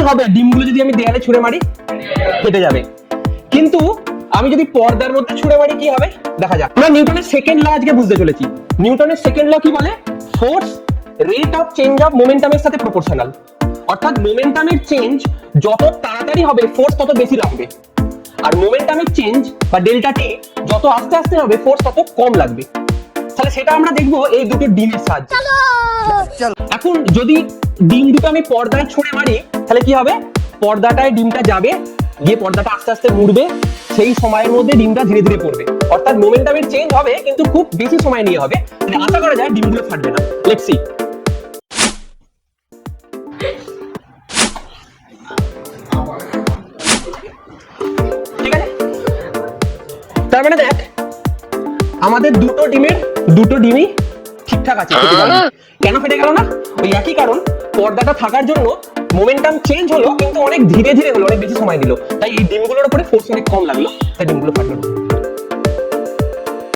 হবে ডিমগুলো যদি আমি দেয়ালে ছুঁড়ে মারি? ফেটে যাবে। কিন্তু আমি যদি পর্দার মধ্যে ছুঁড়ে মারি কি হবে দেখা যাক। আমরা নিউটনের সেকেন্ড ল আজকে বুঝতে চলেছি। নিউটনের সেকেন্ড ল কি বলে? Force rate of change of মোমেন্টামের সাথে প্রপোর্শনাল। অর্থাৎ মোমেন্টামের চেঞ্জ যত তাড়াতাড়ি হবে ফোর্স তত বেশি লাগবে, আর মোমেন্টামের চেঞ্জ বা ডেল্টা টি যত আস্তে আস্তে হবে ফোর্স তত কম লাগবে। তাহলে সেটা আমরা দেখবো এই দুটো ডিমের সাহায্যে। এখন যদি ডিম দুটো আমি পর্দায় ছুঁড়ে মারি তাহলে কি হবে? পর্দাটায় ডিমটা যাবে, গিয়ে পর্দাটা আস্তে আস্তে মুড়বে, সেই সময়ের মধ্যে ডিমটা ধীরে ধীরে পড়বে। অর্থাৎ মোমেন্টামের চেঞ্জ হবে কিন্তু খুব বেশি সময় নিয়ে হবে। আশা করা যায় ডিমগুলো ফাটবে না। Let's see. ঠিক আছে, তার মানে দেখ আমাদের দুটো ডিমই ঠিকঠাক আছে, ফেটে গেল না। কেন ফেটে গেল না? ওই একই কারণ, পর্দাটা থাকার জন্য মোমেন্টাম চেঞ্জ হলো কিন্তু অনেক ধীরে ধীরে হলো, অনেক বেশি সময় নিল, তাই এই ডিমগুলোর উপরে ফোর্স অনেক কম লাগলো, তাই ডিমগুলো ফাটলো না।